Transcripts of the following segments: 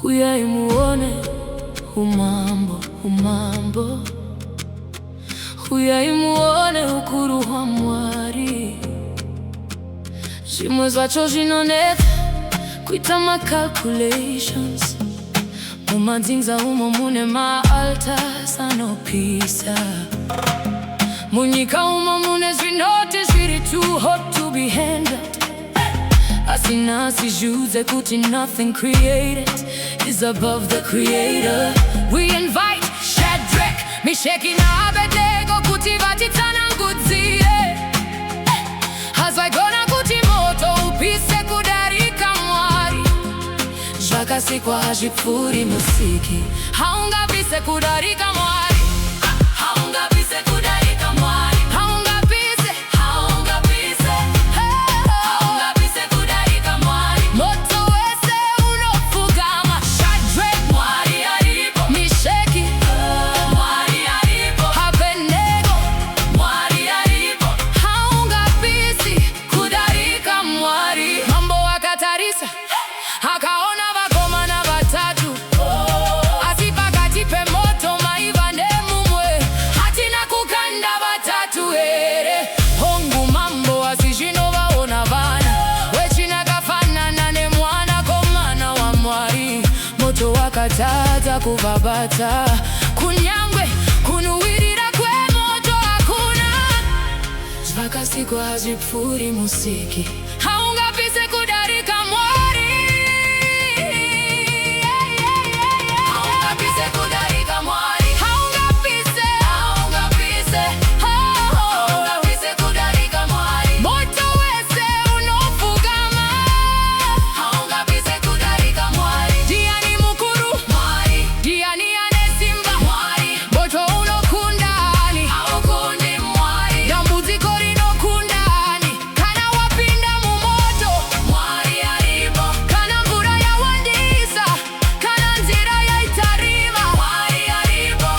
Huyai muone humambo humambo, huyai muone ukuru wa Mwari. Zimwe zacho zinoneka kuita ma calculations, mumadzinza umo mune ma altars anopisa, munyika umo mune zvinoti zviri too hot to be handled. Asina sijuze kuti nothing created is above the Creator. We invite Shadrach, Meshach na Abednego kuti vatitsanangudzire, hazvaigona kuti moto upise kudarika Mwari. Zvakasikwa hazvipfuuri musiki, haungapise kudarika Mwari. Haungapise kudarika Mwari. Haungapise, haungapise, haungapise kudarika Mwari. Moto wese unofugama. Shadrach, Mwari alipo. Meshach, Mwari alipo. Abednego, Mwari alipo. Haungapisi kudarika Mwari. Mambo akatarisa, akaona vakomana vatatu, asi pakati pemoto maiva nemumwe, hatina kukanda vatatu here. Hongu mambo asi zvino vaona vana wechina kafanana nemwana komana wa Mwari. Moto wakatadza kuvabata, kunyangwe kunuwirira kwemoto hakuna. Zvakasikwa hazvipfuuri musiki, haungapise kudarika Mwari. Haungapise kudarika Mwari. Haungapise, haungapise, haungapise kudarika Mwari. Moto wese unofugama. Haungapise kudarika Mwari. Ndiani mukuru? Mwari. Ndiani ane simba? Mwari. Moto unokundani? Haukundi Mwari. Dambudziko rinokundani? Kana wapinda mumoto, Mwari alipo. Kana mvura yawandisa, kana nzira yaitarima, Mwari alipo.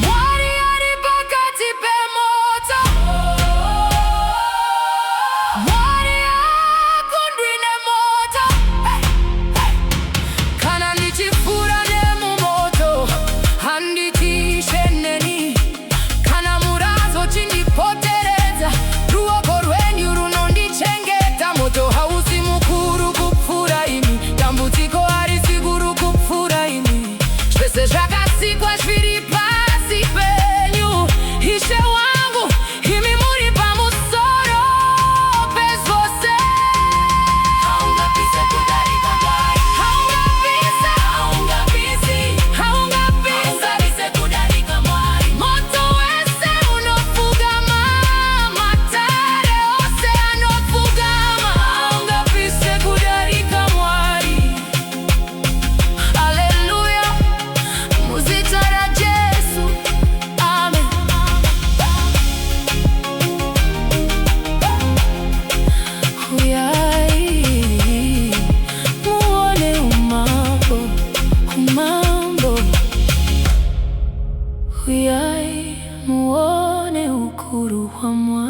Mwari alipo kati pemoto, Mwari hakundwi nemoto. Kana ndichifura nemumoto, handitishe neni. Kana murazo chindipoteredza, ruoko rwenyu runondichengeta. Moto hausi mukuru kupfuura imi, dambudziko harisi guru kupfuura imi. Zvese zvakasikwa zviri pasi penyu, Ishe wangu, imi muri pamusoro pezvose. Haungapise kudarika Mwari. Haungapise, haungapisi, haungapise kudarika Mwari. Moto wese unofugama, matare ose anofugama. Haungapise kudarika Mwari. Haleluya, muzita ra Jesu, amen. Huyai muone humambo humambo, huyai muone ukuru wa Mwari.